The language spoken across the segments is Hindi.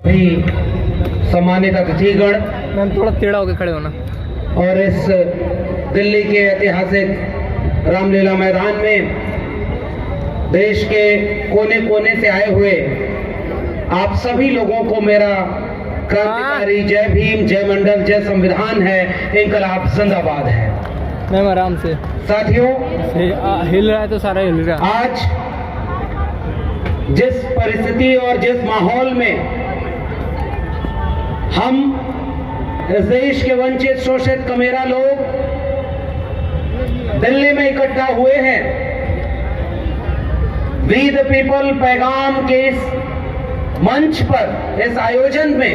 भी सम्मानित अतिथिगण, मैम थोड़ा टेढ़ा होकर खड़े होना। और इस दिल्ली के ऐतिहासिक रामलीला मैदान में देश के कोने कोने से आए हुए आप सभी लोगों को मेरा क्रांतिकारी जय भीम, जय मंडल, जय संविधान है, इंकलाब जिंदाबाद है। मैम आराम से। साथियों, हिल रहा है तो सारा हिल रहा है। आज जिस परिस्थिति और जिस माहौल में हम इस देश के वंचित, शोषित, कमेरा लोग दिल्ली में इकट्ठा हुए हैं, वी द पीपल पैगाम के इस मंच पर, इस आयोजन में,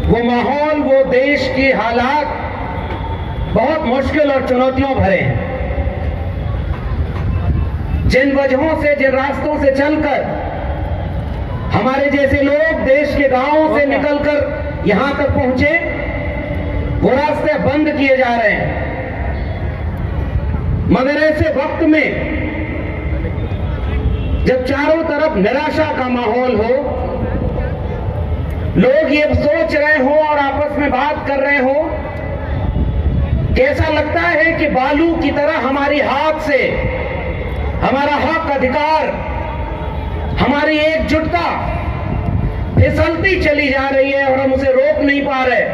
वो माहौल, वो देश की हालात बहुत मुश्किल और चुनौतियों भरे हैं। जिन वजहों से, जिन रास्तों से चलकर हमारे जैसे लोग देश के गांवों से निकलकर यहां तक पहुंचे, वो रास्ते बंद किए जा रहे हैं। मगर ऐसे वक्त में जब चारों तरफ निराशा का माहौल हो, लोग ये सोच रहे हो और आपस में बात कर रहे हो, कैसा लगता है कि बालू की तरह हमारी हाथ से हमारा हक, अधिकार, हमारी एकजुटता फिसलती चली जा रही है और हम उसे रोक नहीं पा रहे।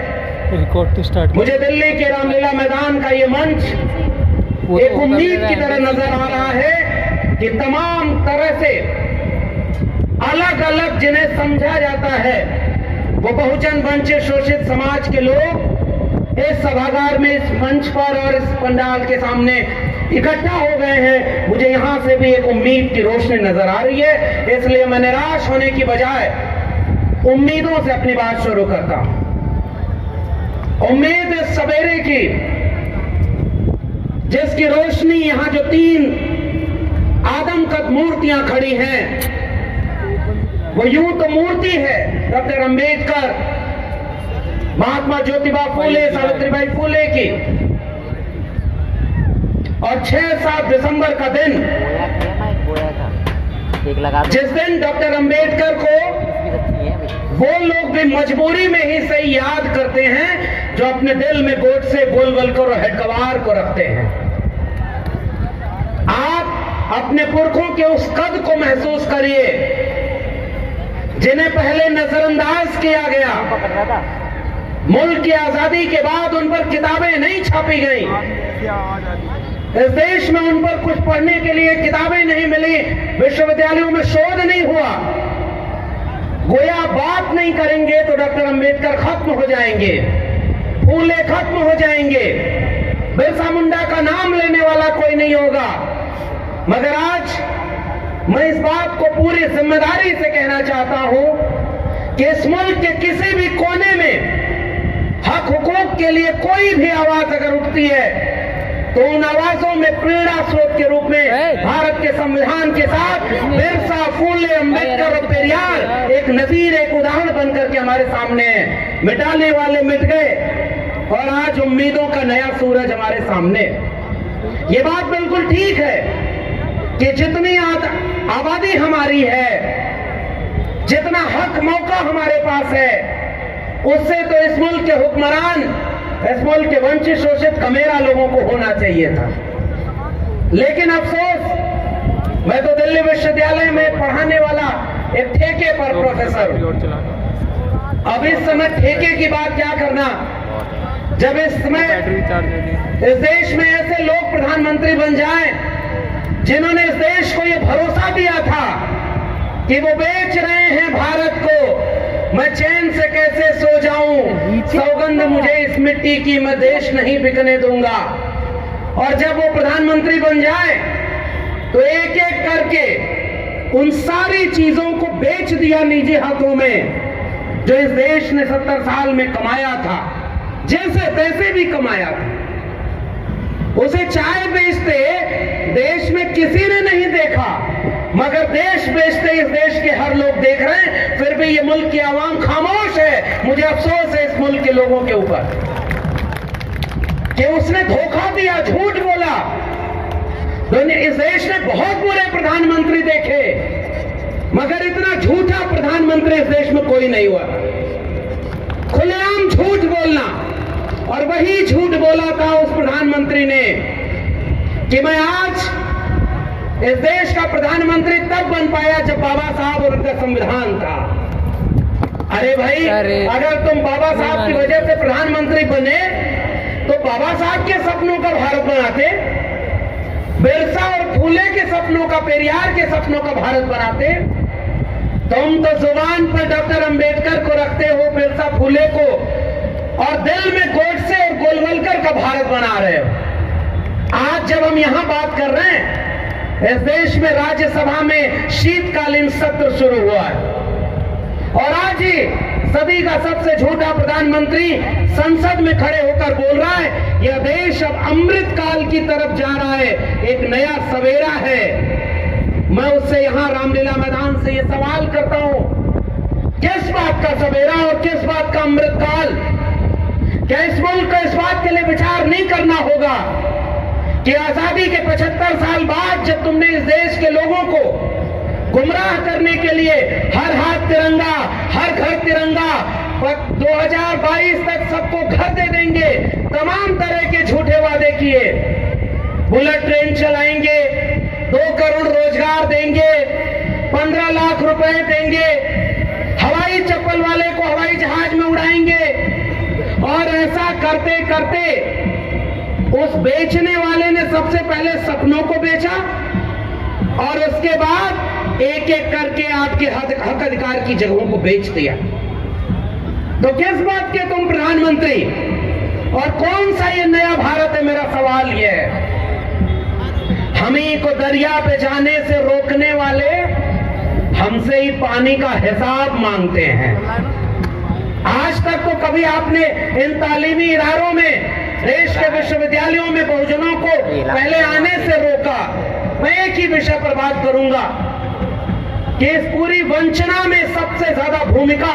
Record start. मुझे दिल्ली के रामलीला मैदान का ये मंच एक उम्मीद की तरह नजर आ रहा है कि तमाम तरह से अलग अलग जिन्हें समझा जाता है, वो बहुजन, वंचित, शोषित समाज के लोग इस सभागार में, इस मंच पर और इस पंडाल के सामने इकट्ठा हो गए हैं। मुझे यहां से भी एक उम्मीद की रोशनी नजर आ रही है, इसलिए मैं निराश होने की बजाय उम्मीदों से अपनी बात शुरू करता हूं। उम्मीद इस सवेरे की, जिसकी रोशनी यहां जो 3 आदमकद मूर्तियां खड़ी हैं, वो यूं तो मूर्ति है डॉक्टर अंबेडकर, महात्मा ज्योतिबा फूले, सावित्रीबाई फूले की, और 6-7 दिसंबर का दिन, जिस दिन डॉक्टर अंबेडकर को वो लोग भी मजबूरी में ही सही याद करते हैं जो अपने दिल में गोडसे, गोलवलकर और हेडगवार को रखते हैं। आप अपने पुरखों के उस कद को महसूस करिए जिन्हें पहले नजरअंदाज किया गया। मुल्क की आजादी के बाद उन पर किताबें नहीं छापी गई, इस देश में उन पर कुछ पढ़ने के लिए किताबें नहीं मिली, विश्वविद्यालयों में शोध नहीं हुआ। गोया बात नहीं करेंगे तो डॉक्टर अंबेडकर खत्म हो जाएंगे, फूले खत्म हो जाएंगे, बिरसा मुंडा का नाम लेने वाला कोई नहीं होगा। मगर आज मैं इस बात को पूरी जिम्मेदारी से कहना चाहता हूं कि इस मुल्क के किसी भी कोने में हक हुकूक के लिए कोई भी आवाज अगर उठती है तो उन आवाजों में प्रेरणा स्रोत के रूप में भारत के संविधान के साथ बिरसा, फूले, अंबेडकर और पेरियार एक नजीर, एक उदाहरण बनकर के हमारे सामने है। मिटाने वाले मिट गए और आज उम्मीदों का नया सूरज हमारे सामने। ये बात बिल्कुल ठीक है कि जितनी आबादी हमारी है, जितना हक मौका हमारे पास है, उससे तो इस मुल्क के हुक्मरान, इस मुल्क के वंचित, शोषित, कमेरा लोगों को होना चाहिए था। लेकिन अफसोस, मैं तो दिल्ली विश्वविद्यालय में पढ़ाने वाला एक ठेके पर प्रोफेसर हूं। अब इस समय ठेके की बात क्या करना, जब इस समय इस देश में ऐसे लोग प्रधानमंत्री बन जाएं जिन्होंने इस देश को यह भरोसा दिया था कि वो बेच रहे हैं भारत को, मैं चैन से कैसे सो जाऊं, सौगंध मुझे इस मिट्टी की, मैं देश नहीं बिकने दूंगा। और जब वो प्रधानमंत्री बन जाए तो एक एक करके उन सारी चीजों को बेच दिया निजी हाथों में जो इस देश ने 70 साल में कमाया था, जैसे तैसे भी कमाया था। उसे चाय बेचते देश में किसी ने नहीं देखा, मगर देश बेचते इस देश के हर लोग देख रहे हैं, फिर भी ये मुल्क की आवाम खामोश है। मुझे अफसोस है इस मुल्क के लोगों के ऊपर कि उसने धोखा दिया, झूठ बोला। इस देश ने बहुत बुरे प्रधानमंत्री देखे, मगर इतना झूठा प्रधानमंत्री इस देश में कोई नहीं हुआ। खुलेआम झूठ बोलना, और वही झूठ बोला था उस प्रधानमंत्री ने कि मैं आज इस देश का प्रधानमंत्री तब बन पाया जब बाबा साहब और उनका संविधान था। अरे भाई, अगर तुम बाबा साहब की वजह से प्रधानमंत्री बने तो बाबा साहब के सपनों का भारत बनाते, बिरसा और फूले के सपनों का, पेरियार के सपनों का भारत बनाते। तुम तो जुबान पर डॉक्टर अंबेडकर को रखते हो, बिरसा फूले को, और दिल में गोडसे और गोलवलकर का भारत बना रहे हो। आज जब हम यहां बात कर रहे हैं, इस देश में राज्यसभा में शीतकालीन सत्र शुरू हुआ है, और आज ही सदी का सबसे झूठा प्रधानमंत्री संसद में खड़े होकर बोल रहा है यह देश अब अमृत काल की तरफ जा रहा है, एक नया सवेरा है। मैं उससे यहां रामलीला मैदान से यह सवाल करता हूं, किस बात का सवेरा और किस बात का अमृत काल? क्या इस मुल्क को इस बात के लिए विचार नहीं करना होगा कि आजादी के 75 साल बाद जब तुमने इस देश के लोगों को गुमराह करने के लिए हर हाथ तिरंगा, हर घर तिरंगा, 2022 तक सबको घर दे देंगे, तमाम तरह के झूठे वादे किए, बुलेट ट्रेन चलाएंगे, 2 करोड़ रोजगार देंगे, 15 लाख रुपए देंगे, हवाई चप्पल वाले को हवाई जहाज में उड़ाएंगे, और ऐसा करते करते उस बेचने वाले ने सबसे पहले सपनों को बेचा, और उसके बाद एक एक करके आपके हक अधिकार की जगहों को बेच दिया। तो किस बात के तुम प्रधानमंत्री, और कौन सा ये नया भारत है? मेरा सवाल ये है। हमी को दरिया पे जाने से रोकने वाले हमसे ही पानी का हिसाब मांगते हैं। आज तक तो कभी आपने इन तालीमी इदारों में, देश के विश्वविद्यालयों में बहुजनों को पहले आने से रोका। मैं एक ही विषय पर बात करूंगा कि इस पूरी वंचना में सबसे ज्यादा भूमिका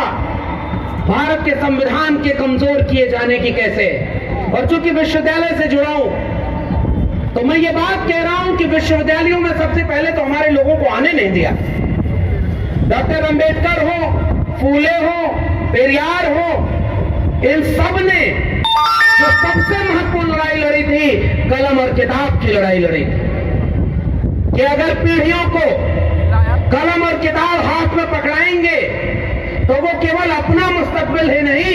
भारत के संविधान के कमजोर किए जाने की कैसे, और चूंकि विश्वविद्यालय से जुड़ा हूं तो मैं ये बात कह रहा हूं कि विश्वविद्यालयों में सबसे पहले तो हमारे लोगों को आने नहीं दिया। डॉक्टर अंबेडकर हो, फूले हो, पेरियार हो, इन सब ने जो सबसे महत्वपूर्ण लड़ाई लड़ी थी, कलम और किताब की लड़ाई लड़ी थी, कि अगर पीढ़ियों को कलम और किताब हाथ में पकड़ाएंगे तो वो केवल अपना मुस्तकबिल ही नहीं,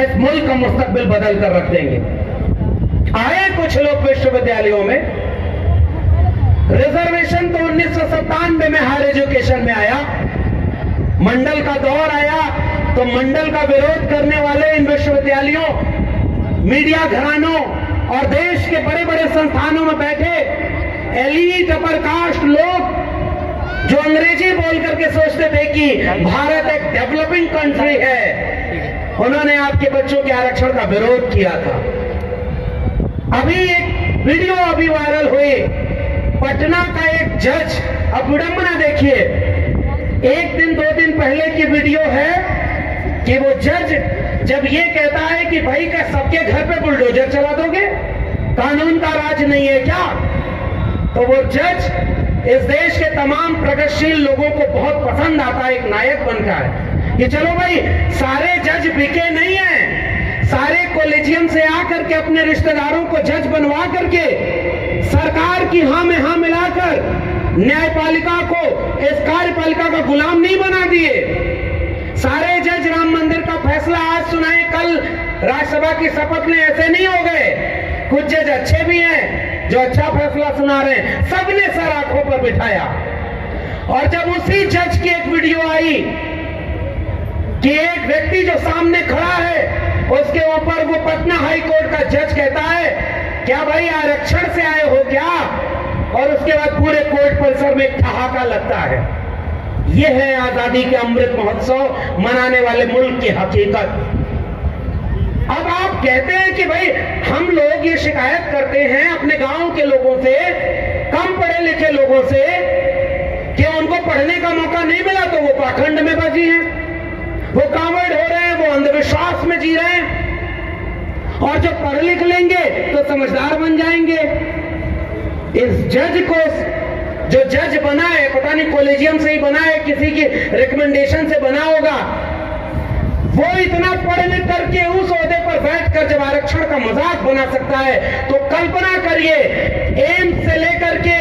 इस मुल्क का मुस्तकबिल बदल कर रख देंगे। आए कुछ लोग विश्वविद्यालयों में, रिजर्वेशन तो 1997 में हायर एजुकेशन में आया, मंडल का दौर आया तो मंडल का विरोध करने वाले इन विश्वविद्यालयों, मीडिया घरानों और देश के बड़े बड़े संस्थानों में बैठे एलीट अपर कास्ट लोग जो अंग्रेजी बोल करके सोचते थे कि भारत एक डेवलपिंग कंट्री है, उन्होंने आपके बच्चों के आरक्षण का विरोध किया था। अभी एक वीडियो वायरल हुई, पटना का एक जज, अब विडंबना देखिए, 1 दिन 2 दिन पहले की वीडियो है कि वो जज जब ये कहता है कि भाई क्या सबके घर पे बुलडोजर चला दोगे, कानून का राज नहीं है क्या? तो वो जज इस देश के तमाम प्रगतिशील लोगों को बहुत पसंद आता है, एक नायक बनता है कि चलो भाई सारे जज बिके नहीं हैं, सारे कॉलेजियम से आकर के अपने रिश्तेदारों को जज बनवा करके सरकार की हाँ में हाँ मिलाकर न्यायपालिका को, इस कार्यपालिका का गुलाम नहीं बना दिए। सारे जज राम मंदिर का फैसला आज सुनाए, कल राज्यसभा की शपथ में ऐसे नहीं हो गए। कुछ जज अच्छे भी हैं जो अच्छा फैसला सुना रहे हैं, सबने सर आंखों पर बिठाया। और जब उसी जज की एक वीडियो आई कि एक व्यक्ति जो सामने खड़ा है उसके ऊपर वो पटना हाई कोर्ट का जज कहता है क्या भाई आरक्षण से आए हो क्या, और उसके बाद पूरे कोर्ट परिसर में एक ठहाका लगता है। यह है आजादी के अमृत महोत्सव मनाने वाले मुल्क की हकीकत। अब आप कहते हैं कि भाई हम लोग ये शिकायत करते हैं अपने गांव के लोगों से, कम पढ़े लिखे लोगों से, कि उनको पढ़ने का मौका नहीं मिला तो वो पाखंड में बजी हैं, वो कांवड़ हो रहे हैं, वो अंधविश्वास में जी रहे हैं, और जो पढ़ लिख लेंगे तो समझदार बन जाएंगे। इस जज को जो जज बना है, पता नहीं कॉलेजियम से ही बना है, किसी की रिकमेंडेशन से बना होगा, वो इतना पढ़ लिख करके उस ओहदे पर बैठकर जब आरक्षण का मजाक बना सकता है, तो कल्पना करिए एम्स से लेकर के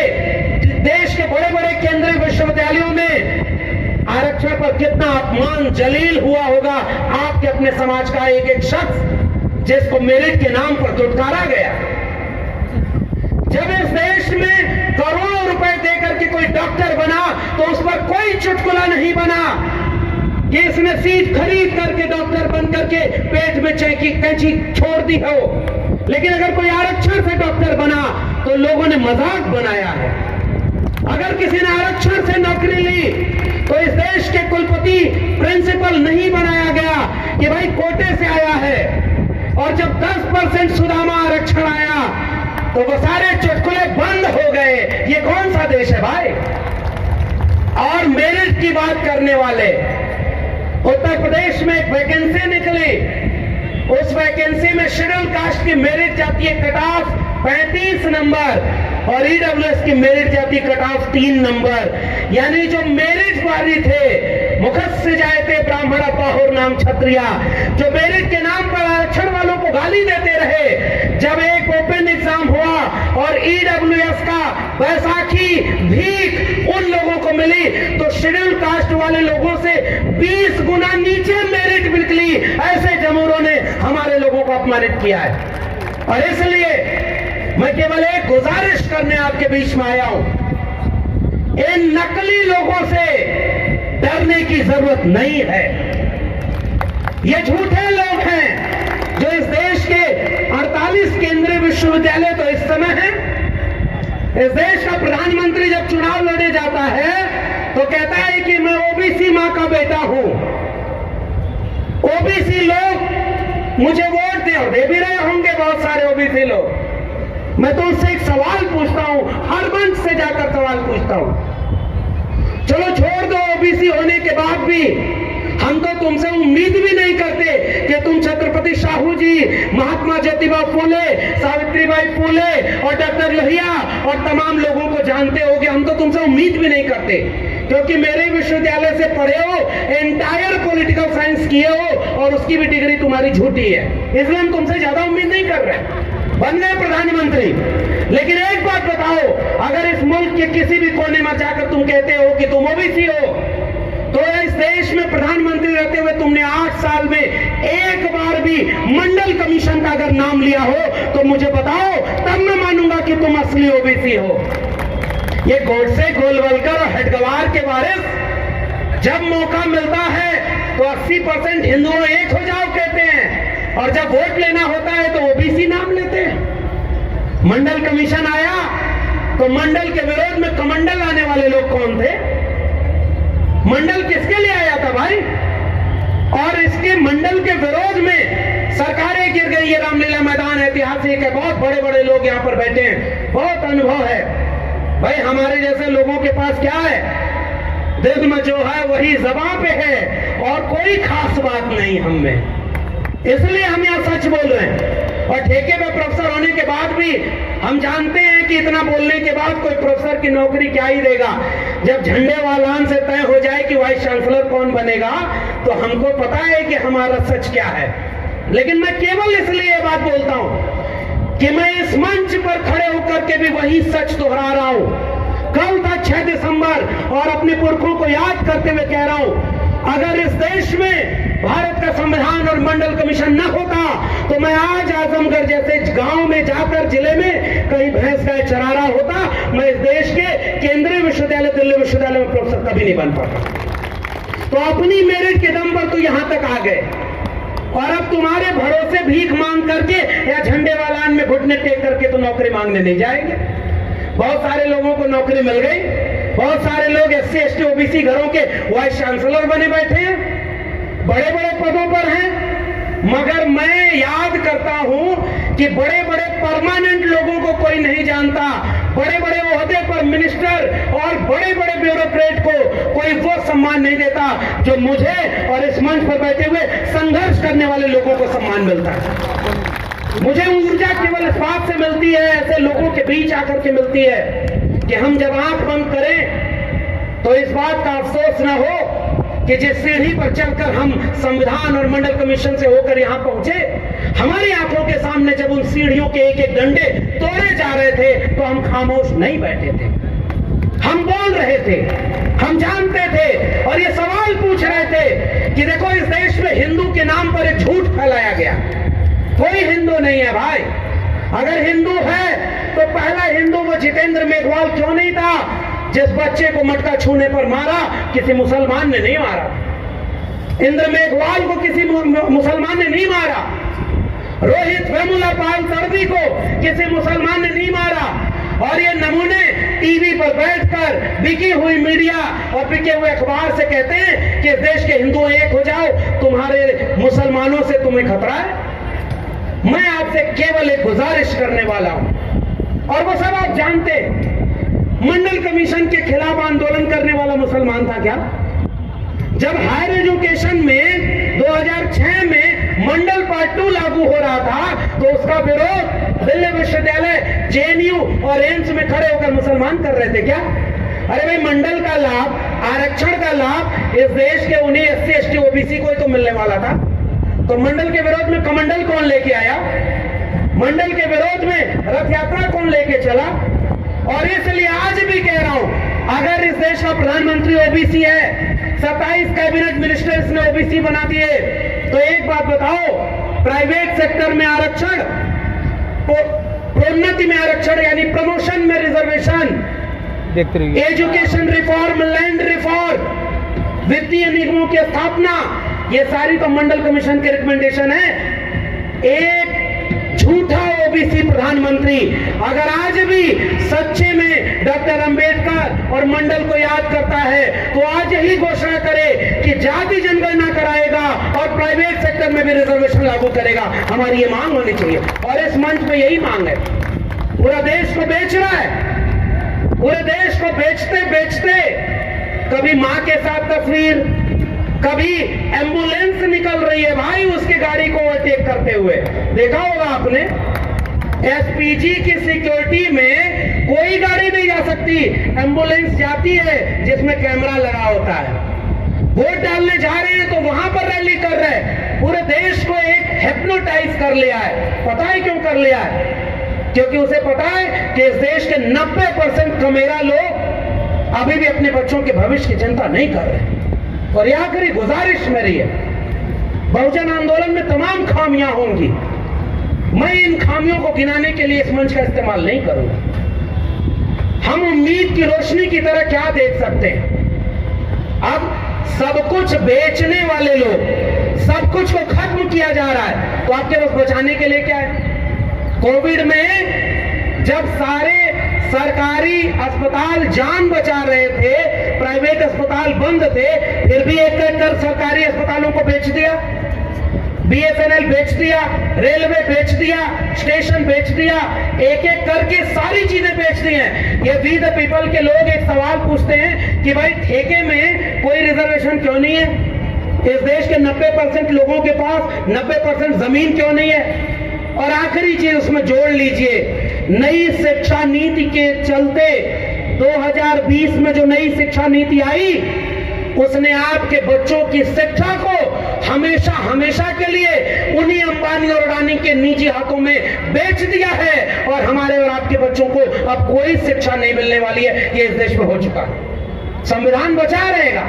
देश के बड़े बड़े केंद्रीय विश्वविद्यालयों में आरक्षण पर कितना अपमान जलील हुआ होगा आपके अपने समाज का एक एक शख्स जिसको मेरिट के नाम पर दुटकारा गया। जब इस देश में करोड़ों रुपए देकर के कोई डॉक्टर बना तो उस पर कोई चुटकुला नहीं बना कि इसने सीट खरीद करके डॉक्टर बन करके पेट में कैंची छोड़ दी हो। लेकिन अगर कोई आरक्षण से डॉक्टर बना तो लोगों ने मजाक बनाया है। अगर किसी ने आरक्षण से नौकरी ली तो इस देश के कुलपति प्रिंसिपल नहीं बनाया गया कि भाई कोटे से आया है। और जब 10% सुदामा आरक्षण आया तो वो सारे चुटकुले बंद हो गए। ये कौन सा देश है भाई? और मेरिट की बात करने वाले, उत्तर प्रदेश में एक वैकेंसी निकली, उस वैकेंसी में शेड्यूल कास्ट की मेरिट जाती है कट ऑफ 35 नंबर और ईडब्ल्यूएस की मेरिट जाती कट ऑफ 3 नंबर। यानी जो मेरिट वाली थे, मुखस्य जायते ब्राह्मण पाहुर नाम क्षत्रिया, जो मेरिट के नाम पर आरक्षण वालों को गाली देते रहे, जब एक ओपन एग्जाम हुआ और ईडब्ल्यूएस का बैसाखी भीख उन लोगों को मिली तो शेड्यूल कास्ट वाले लोगों से 20 गुना नीचे मेरिट निकली। ऐसे जमूरों ने हमारे लोगों को अपमानित किया है। और इसलिए मैं केवल एक गुजारिश करने आपके बीच में आया हूं, इन नकली लोगों से डरने की जरूरत नहीं है। ये झूठे लोग हैं जो इस देश के 48 केंद्रीय विश्वविद्यालय तो इस समय है। इस देश का प्रधानमंत्री जब चुनाव लड़ने जाता है तो कहता है कि मैं ओबीसी मां का बेटा हूं। ओबीसी लोग मुझे वोट दे भी रहे होंगे, बहुत सारे ओबीसी लोग। मैं तो उससे एक सवाल पूछता हूं, हर मंच से जाकर सवाल पूछता हूं, चलो छोड़ दो ओबीसी होने के बाद भी हम तो तुमसे उम्मीद भी नहीं करते कि तुम छत्रपति साहू जी, महात्मा ज्योतिबा फूले, सावित्रीबाई फूले और डॉक्टर लोहिया और तमाम लोगों को जानते होगे। हम तो तुमसे उम्मीद भी नहीं करते क्योंकि मेरे विश्वविद्यालय से पढ़े हो, एंटायर पॉलिटिकल साइंस किए हो और उसकी भी डिग्री तुम्हारी झूठी है, इसलिए हम तुमसे ज्यादा उम्मीद नहीं कर रहे। बन गए प्रधानमंत्री, लेकिन एक बात बताओ, अगर इस मुल्क के किसी भी कोने में जाकर तुम कहते हो कि तुम ओबीसी हो, तो इस देश में प्रधानमंत्री रहते हुए तुमने 8 साल में एक बार भी मंडल कमीशन का अगर नाम लिया हो तो मुझे बताओ, तब मैं मानूंगा कि तुम असली ओबीसी हो। ये गोडसे, गोलवलकर और हेडगवार के वारिस जब मौका मिलता है तो 80% हिंदुओं एक हो जाओ कहते हैं, और जब वोट लेना होता है तो ओबीसी नाम लेते हैं। मंडल कमीशन आया तो मंडल के विरोध में कमंडल आने वाले लोग कौन थे? मंडल किसके लिए आया था भाई? और इसके मंडल के विरोध में सरकारें गिर गई। ये रामलीला मैदान ऐतिहासिक है, बहुत बड़े बड़े लोग यहाँ पर बैठे हैं, बहुत अनुभव है भाई। हमारे जैसे लोगों के पास क्या है, दिल में जो है वही ज़बां पे है और कोई खास बात नहीं हम में, इसलिए हम यहाँ सच बोल रहे हैं। और ठेके पे प्रोफेसर होने के बाद भी हम जानते हैं कि इतना बोलने के बाद कोई प्रोफेसर की नौकरी क्या ही देगा। जब झंडे वालान से तय हो जाए कि वाइस चांसलर कौन बनेगा तो हमको पता है कि हमारा सच क्या है। लेकिन मैं केवल इसलिए ये बात बोलता हूं कि मैं इस मंच पर खड़े होकर के भी वही सच दोहरा रहा हूं। कल था 6 दिसंबर और अपने पुरखों को याद करते हुए कह रहा हूं, अगर इस देश में भारत का संविधान और मंडल कमीशन न होता तो मैं आज आजमगढ़ जैसे गांव में जाकर जिले में कहीं भैंस गाय चरा रहा होता। मैं इस देश के केंद्रीय विश्वविद्यालय, दिल्ली विश्वविद्यालय में प्रोफेसर कभी नहीं बन पाता। तो अपनी मेरिट के दम पर तो यहां तक आ गए और अब तुम्हारे भरोसे भीख मांग करके या झंडे वालान में घुटने टेक करके तो नौकरी मांगने नहीं जाएंगे। बहुत सारे लोगों को नौकरी मिल गई, बहुत सारे लोग SC ST OBC घरों के वाइस चांसलर बने बैठे हैं, बड़े बड़े पदों पर हैं। मगर मैं याद करता हूं कि बड़े बड़े परमानेंट लोगों को कोई नहीं जानता, बड़े बड़े ओहदे पर मिनिस्टर और बड़े बड़े ब्यूरोक्रेट को कोई वो सम्मान नहीं देता जो मुझे और इस मंच पर बैठे हुए संघर्ष करने वाले लोगों को सम्मान मिलता है। मुझे ऊर्जा केवल इस बात से मिलती है, ऐसे लोगों के बीच आकर के मिलती है कि हम जब आंख बंद करें तो इस बात का अफसोस न हो कि जिस सीढ़ी पर चलकर हम संविधान और मंडल कमीशन से होकर यहां पहुंचे, हमारी आंखों के सामने जब उन सीढ़ियों के एक एक डंडे तोड़े जा रहे थे तो हम खामोश नहीं बैठे थे, हम बोल रहे थे, हम जानते थे और ये सवाल पूछ रहे थे कि देखो इस देश में हिंदू के नाम पर एक झूठ फैलाया गया। कोई हिंदू नहीं है भाई। अगर हिंदू है तो पहला हिंदू वो जितेंद्र मेघवाल क्यों नहीं था जिस बच्चे को मटका छूने पर मारा किसी मुसलमान ने नहीं मारा। इंद्र मेघवाल को किसी मुसलमान ने नहीं मारा। रोहित वेमुला पाल तड़वी को किसी मुसलमान ने नहीं मारा। और ये नमूने टीवी पर बैठकर बिकी हुई मीडिया और बिके हुए अखबार से कहते हैं कि देश के हिंदू एक हो जाओ, तुम्हारे मुसलमानों से तुम्हें खतरा है। मैं आपसे केवल एक गुजारिश करने वाला हूं और वो सब आप जानते हैं। मंडल कमीशन के खिलाफ आंदोलन करने वाला मुसलमान था क्या? जब हायर एजुकेशन में 2006 में मंडल पार्ट 2 लागू हो रहा था तो उसका विरोध दिल्ली विश्वविद्यालय, जेएनयू और एम्स में खड़े होकर मुसलमान कर रहे थे क्या? अरे भाई, मंडल का लाभ, आरक्षण का लाभ इस देश के उन्हीं SC ST OBC को ही तो मिलने वाला था। तो मंडल के विरोध में कमंडल कौन लेके आया? मंडल के विरोध में रथ यात्रा कौन लेके चला? और इसलिए आज भी कह रहा हूं, अगर इस देश का प्रधानमंत्री OBC है, 27 कैबिनेट मिनिस्टर्स ने OBC बना दिए, तो एक बात बताओ, प्राइवेट सेक्टर में आरक्षण, प्रोन्नति में आरक्षण यानी प्रमोशन में reservation, education reform, land reform, वित्तीय निगमों की स्थापना, ये सारी तो मंडल कमीशन के रिकमेंडेशन है। एक झूठा OBC प्रधानमंत्री अगर आज भी सच्चे में डॉक्टर अंबेडकर और मंडल को याद करता है तो आज यही घोषणा करे कि जाति जनगणना कराएगा और प्राइवेट सेक्टर में भी रिजर्वेशन लागू करेगा। हमारी ये मांग होनी चाहिए और इस मंच पे यही मांग है। पूरा देश को बेच रहा है, पूरे देश को बेचते बेचते कभी मां के साथ तस्वीर, कभी एम्बुलेंस निकल रही है भाई उसकी गाड़ी को ओवरटेक करते हुए, देखा होगा आपने। SPG की सिक्योरिटी में कोई गाड़ी नहीं जा सकती, एम्बुलेंस जाती है जिसमें कैमरा लगा होता है। वोट डालने जा रहे हैं तो वहां पर रैली कर रहे हैं। पूरे देश को एक हिप्नोटाइज कर लिया है। पता है क्यों कर लिया है? क्योंकि उसे पता है कि इस देश के 90% कमेरा लोग अभी भी अपने बच्चों के भविष्य की चिंता नहीं कर रहे। और यह आखिरी गुजारिश मेरी है, बहुजन आंदोलन में तमाम खामियां होंगी, मैं इन खामियों को गिनाने के लिए इस मंच का इस्तेमाल नहीं करूंगा। हम उम्मीद की रोशनी की तरह क्या देख सकते हैं? अब सब कुछ बेचने वाले लोग, सब कुछ को खत्म किया जा रहा है, तो आपके पास बचाने के लिए क्या है? कोविड में जब सारे सरकारी अस्पताल जान बचा रहे थे, प्राइवेट अस्पताल बंद थे, फिर भी एक एक कर सरकारी अस्पतालों को बेच दिया। BSNL बेच दिया, रेलवे बेच दिया, स्टेशन बेच दिया, एक एक करके सारी चीजें बेच दी हैं। ये वी द पीपल के लोग एक सवाल पूछते हैं कि भाई ठेके में कोई रिजर्वेशन क्यों नहीं है? इस देश के 90% लोगों के पास 90% जमीन क्यों नहीं है? और आखिरी चीज उसमें जोड़ लीजिए, नई शिक्षा नीति के चलते 2020 में जो नई शिक्षा नीति आई, उसने आपके बच्चों की शिक्षा को हमेशा हमेशा के लिए उन्हीं अंबानी और अडानी के निजी हाथों में बेच दिया है और हमारे और आपके बच्चों को अब कोई शिक्षा नहीं मिलने वाली है। ये इस देश में हो चुका है। संविधान बचा रहेगा।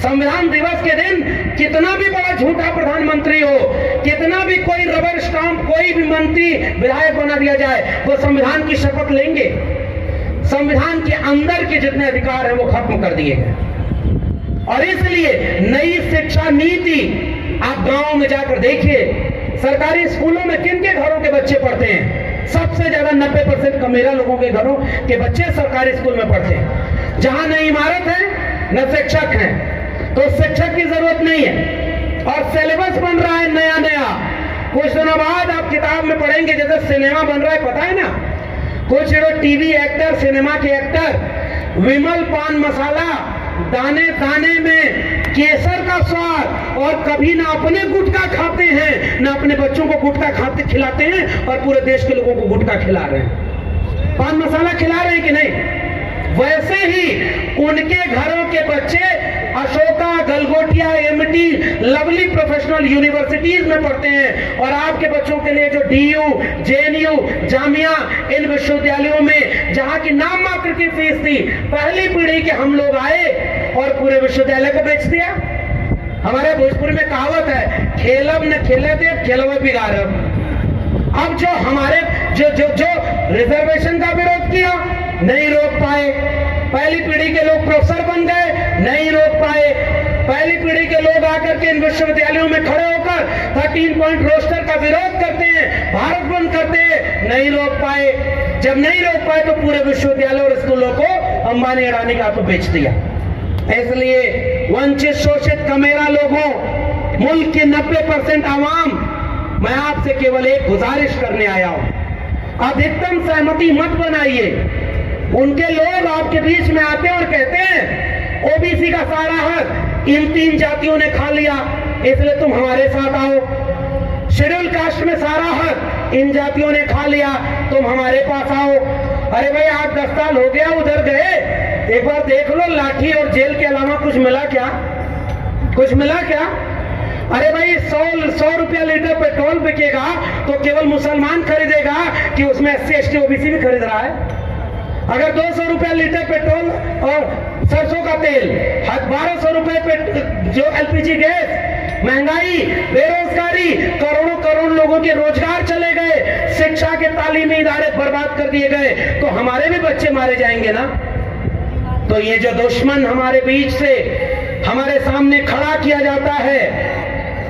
संविधान दिवस के दिन कितना भी बड़ा झूठा प्रधानमंत्री हो, कितना भी कोई रबर स्टाम्प, कोई भी मंत्री विधायक बना दिया जाए, वो संविधान की शपथ लेंगे। संविधान के अंदर के जितने अधिकार हैं वो खत्म कर दिए गए। और इसलिए नई शिक्षा नीति, आप गांव में जाकर देखिए, सरकारी स्कूलों में किन के घरों के बच्चे पढ़ते हैं? सबसे ज्यादा 90% कमेरा लोगों के घरों के बच्चे सरकारी स्कूल में पढ़ते हैं। जहां न इमारत है न शिक्षक है, तो शिक्षक की जरूरत नहीं है। और सिलेबस बन रहा है नया नया। कुछ दिनों बाद आप किताब में पढ़ेंगे, जैसे सिनेमा बन रहा है, पता है ना, कुछ जो टीवी एक्टर, सिनेमा के एक्टर, विमल पान मसाला, दाने दाने में केसर का स्वाद, और कभी ना अपने गुटखा खाते हैं ना अपने बच्चों को गुटखा खाते खिलाते हैं, और पूरे देश के लोगों को गुटखा खिला रहे हैं। पान मसाला खिला रहे हैं कि नहीं? वैसे ही उनके घरों के बच्चे अशोका, गलगोटिया, एमटी, लवली प्रोफेशनल यूनिवर्सिटीज में पढ़ते हैं, और आपके बच्चों के लिए जो डीयू, जेएनयू, जामिया, इन विश्वविद्यालयों में जहां की नाम मात्र की फीस थी, पहली पीढ़ी के हम लोग आए और पूरे विश्वविद्यालय को बेच दिया। हमारे भोजपुरी में कहावत है, खेलब न खेले थे, खेलवे बिगाड़ब। अब जो हमारे जो जो जो रिजर्वेशन का विरोध किया, नहीं रोक पाए। पहली पीढ़ी के लोग प्रोफेसर बन गए, नहीं रोक पाए। पहली पीढ़ी के लोग आकर के इन विश्वविद्यालयों में खड़े होकर 13 पॉइंट रोस्टर का विरोध करते हैं, भारत बंद करते हैं, नहीं रोक पाए। जब नहीं रोक पाए तो पूरे विश्वविद्यालय और स्कूलों को अंबानी अडानी का तो बेच दिया। इसलिए वंचित, शोषित, कमेरा लोगों, मुल्क की 90% आवाम, मैं आपसे केवल एक गुजारिश करने आया हूं, अधिकतम सहमति मत बनाइए। उनके लोग आपके बीच में आते हैं और कहते हैं ओबीसी का सारा हक इन 3 जातियों ने खा लिया, इसलिए तुम हमारे साथ आओ। शेड्यूल कास्ट में सारा हक इन जातियों ने खा लिया, तुम हमारे पास आओ। अरे भाई 8-10 साल हो गया उधर गए, एक बार देख लो लाठी और जेल के अलावा कुछ मिला क्या? कुछ मिला क्या? अरे भाई 100 रुपया लीटर पेट्रोल बिकेगा तो केवल मुसलमान खरीदेगा कि उसमें SC ST OBC भी खरीद रहा है? अगर 200 रुपया लीटर पेट्रोल और सरसों का तेल, 1200 रुपए जो LPG गैस, महंगाई, बेरोजगारी, करोड़ों करोड़ लोगों के रोजगार चले गए, शिक्षा के तालीमी इदारे बर्बाद कर दिए गए, तो हमारे भी बच्चे मारे जाएंगे ना। तो ये जो दुश्मन हमारे बीच से हमारे सामने खड़ा किया जाता है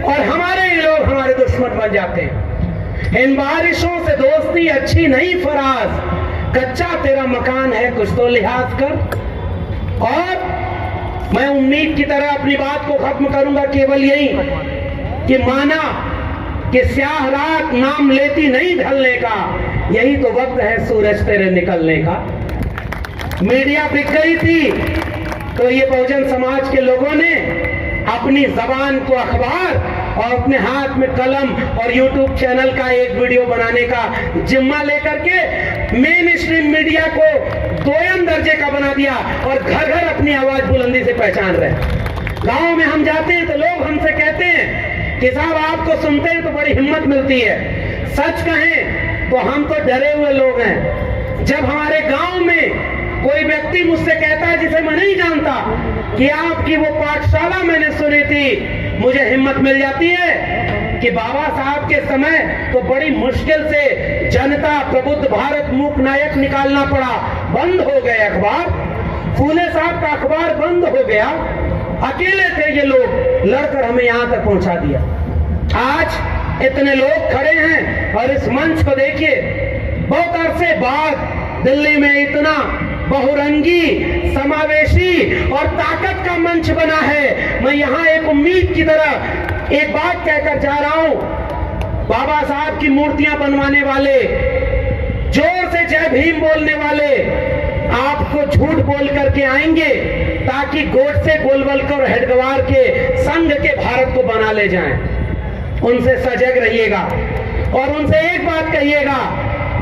और हमारे ही लोग हमारे दुश्मन बन जाते हैं। इन बारिशों से दोस्ती अच्छी नहीं फराज, कच्चा तेरा मकान है कुछ तो लिहाज कर। और मैं उम्मीद की तरह अपनी बात को खत्म करूंगा केवल यही कि माना कि स्याह रात नाम लेती नहीं ढलने का, यही तो वक्त है सूरज तेरे निकलने का। मीडिया बिक गई थी तो ये बहुजन समाज के लोगों ने अपनी जबान को अखबार और अपने हाथ में कलम और यूट्यूब चैनल का एक वीडियो बनाने का जिम्मा लेकर के मेन स्ट्रीम मीडिया को 2 दर्जे का बना दिया और घर घर अपनी आवाज बुलंदी से पहचान रहे। गांव में हम जाते हैं तो लोग हमसे कहते हैं कि साहब आपको सुनते हैं तो बड़ी हिम्मत मिलती है। सच कहें तो हम तो डरे हुए लोग हैं। जब हमारे गांव में कोई व्यक्ति मुझसे कहता है जिसे मैं नहीं जानता कि आपकी वो पाठशाला मैंने सुनी थी, मुझे हिम्मत मिल जाती है कि बाबा साहब के समय तो बड़ी मुश्किल से जनता प्रबुद्ध भारत मूक नायक निकालना पड़ा, बंद हो गए अखबार, फूले साहब का अखबार बंद हो गया, अकेले थे ये लोग, लड़कर हमें यहां तक पहुंचा दिया। आज इतने लोग खड़े हैं और इस मंच को देखिए, बहुत अरसे बाद दिल्ली में इतना बहुरंगी, समावेशी और ताकत का मंच बना है। मैं यहां एक उम्मीद की तरह एक बात कहकर जा रहा हूं, बाबा साहब की मूर्तियां बनवाने वाले, जोर से जय भीम बोलने वाले आपको झूठ बोल करके आएंगे ताकि गोडसे, गोलवलकर और हेडगेवार के संघ के भारत को बना ले जाएं। उनसे सजग रहिएगा और उनसे एक बात कहिएगा,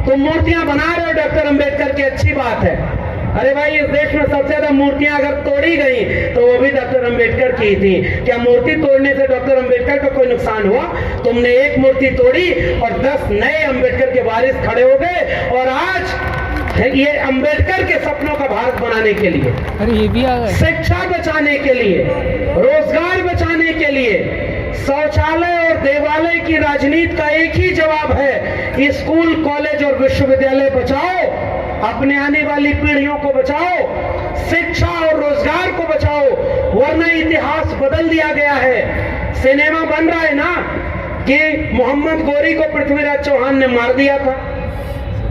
तुम मूर्तियां बना रहे हो डॉक्टर अंबेडकर की, अच्छी बात है। अरे भाई इस देश में सबसे ज्यादा मूर्तियां अगर तोड़ी गई तो वो भी डॉक्टर अंबेडकर की थी। क्या मूर्ति तोड़ने से डॉक्टर अंबेडकर को कोई नुकसान हुआ? तुमने एक मूर्ति तोड़ी और 10 नए अंबेडकर के वारिस खड़े हो गए और आज ये अंबेडकर के सपनों का भारत बनाने के लिए, अरे ये भी आ गए, शिक्षा बचाने के लिए, रोजगार बचाने के लिए, शौचालय और देवालय की राजनीति का एक ही जवाब है, स्कूल, कॉलेज और विश्वविद्यालय बचाओ, अपने आने वाली पीढ़ियों को बचाओ, शिक्षा और रोजगार को बचाओ, वरना इतिहास बदल दिया गया है। सिनेमा बन रहा है ना कि मोहम्मद गोरी को पृथ्वीराज चौहान ने मार दिया था,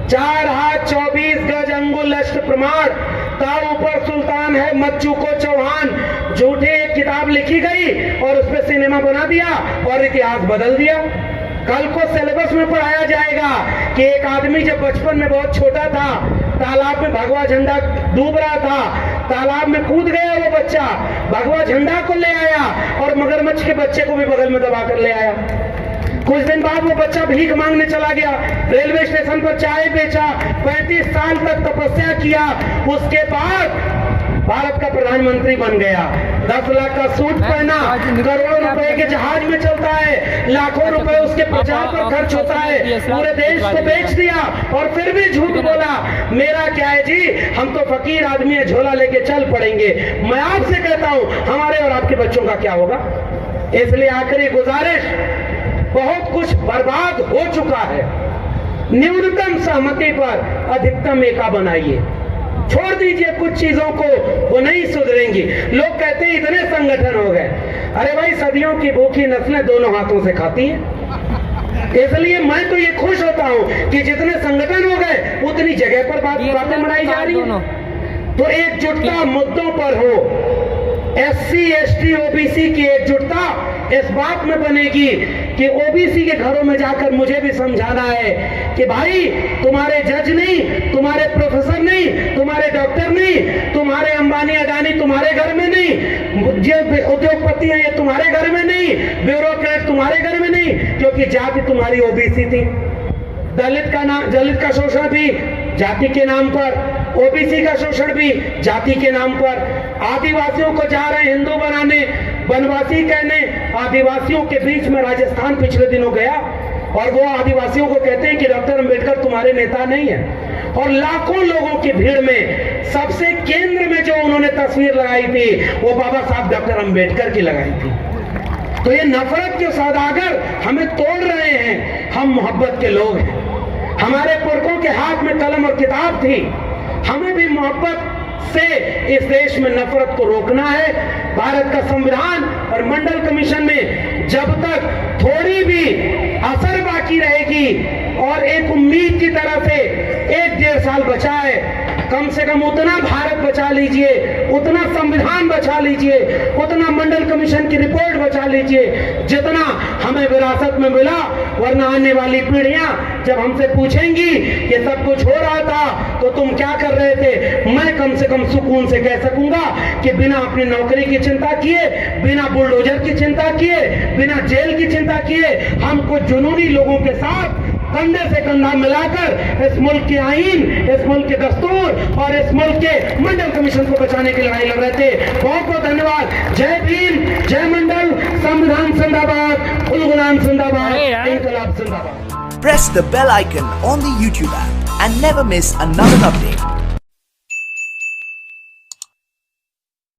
4 हाथ 24 गज अंगुल अष्ट प्रमाण, ताऊ पर सुल्तान है मत चूको चौहान, झूठे एक किताब लिखी गई और उस पर सिनेमा बना दिया और इतिहास बदल दिया। कल को सिलेबस में पढ़ाया जाएगा कि एक आदमी जब बचपन में बहुत छोटा था, तालाब में भगवा झंडा डूब रहा था, तालाब में कूद गया वो बच्चा, भगवा झंडा को ले आया और मगरमच्छ के बच्चे को भी बगल में दबा कर ले आया। कुछ दिन बाद वो बच्चा भीख मांगने चला गया, रेलवे स्टेशन पर चाय बेचा, 35 साल तक तपस्या किया, उसके बाद भारत का प्रधानमंत्री बन गया, 10 लाख का सूट पहना, करोड़ों रुपए के जहाज में चलता है, लाखों रुपए उसके प्रचार पर खर्च होता है, पूरे देश को बेच दिया और फिर भी झूठ बोला। मेरा क्या है जी, हम तो फकीर आदमी है, झोला लेके चल पड़ेंगे। मैं आपसे कहता हूं हमारे और आपके बच्चों का क्या होगा? इसलिए आखिरी गुजारिश, बहुत कुछ बर्बाद हो चुका है, न्यूनतम सहमति पर अधिकतम एका बनाइए, छोड़ दीजिए कुछ चीजों को, वो नहीं सुधरेंगी। लोग कहते हैं इतने संगठन हो गए, अरे भाई सदियों की भूखी नस्लें दोनों हाथों से खाती हैं। इसलिए मैं तो ये खुश होता हूं कि जितने संगठन हो गए उतनी जगह पर बातें मनाई जा रही हैं। तो एकजुटता मुद्दों पर हो, SC ST OBC की एकजुटता इस बात में बनेगी कि OBC के घरों में जाकर मुझे भी समझाना है कि भाई तुम्हारे जज नहीं, तुम्हारे प्रोफेसर नहीं, तुम्हारे डॉक्टर नहीं, तुम्हारे अंबानी अडानी तुम्हारे घर में नहीं, जो उद्योगपति हैं ये तुम्हारे घर में नहीं, ब्यूरोक्रेट तुम्हारे घर में नहीं, क्योंकि जाति तुम्हारी OBC थी। दलित का शोषण भी जाति के नाम पर, OBC का शोषण भी जाति के नाम पर, आदिवासियों को जा रहे हिंदू बनाने, वनवासी कहने। आदिवासियों के बीच में राजस्थान पिछले दिनों गया और वो आदिवासियों को कहते हैं कि डॉक्टर अंबेडकर तुम्हारे नेता नहीं है, और लाखों लोगों की भीड़ में सबसे केंद्र में जो उन्होंने तस्वीर लगाई थी वो बाबा साहब डॉक्टर अंबेडकर की लगाई थी। तो ये नफरत के सौदागर हमें तोड़ रहे हैं। हम मोहब्बत के लोग हैं, हमारे पुरखों के हाथ में कलम और किताब थी, हमें भी मोहब्बत से इस देश में नफरत को रोकना है। भारत का संविधान और मंडल कमीशन में जब तक थोड़ी भी असर बाकी रहेगी और एक उम्मीद की तरह से 1-1.5 साल बचा है, कम से कम उतना भारत बचा लीजिए, उतना संविधान बचा लीजिए, उतना मंडल कमीशन की रिपोर्ट बचा लीजिए जितना हमें विरासत में मिला। वरना आने वाली पीढ़ियां जब हमसे पूछेंगी ये सब कुछ हो रहा था तो तुम क्या कर रहे थे, मैं कम से कम सुकून से कह सकूंगा कि बिना अपनी नौकरी की चिंता किए, बिना बुलडोजर की चिंता किए, बिना जेल की चिंता किए, हम कुछ जुनूनी लोगों के साथ कंधे से कंधा मिलाकर इस मुल्क के आईन, इस मुल्क के दस्तूर और इस मुल्क के मंडल कमीशन को बचाने की लड़ाई लड़ रहे थे। बहुत बहुत धन्यवाद। जय भीम, जय मंडल, संविधान जिंदाबाद, उल गुलाम जिंदाबाद, इंकलाब जिंदाबाद। Press the bell icon on the YouTube app and never miss another update.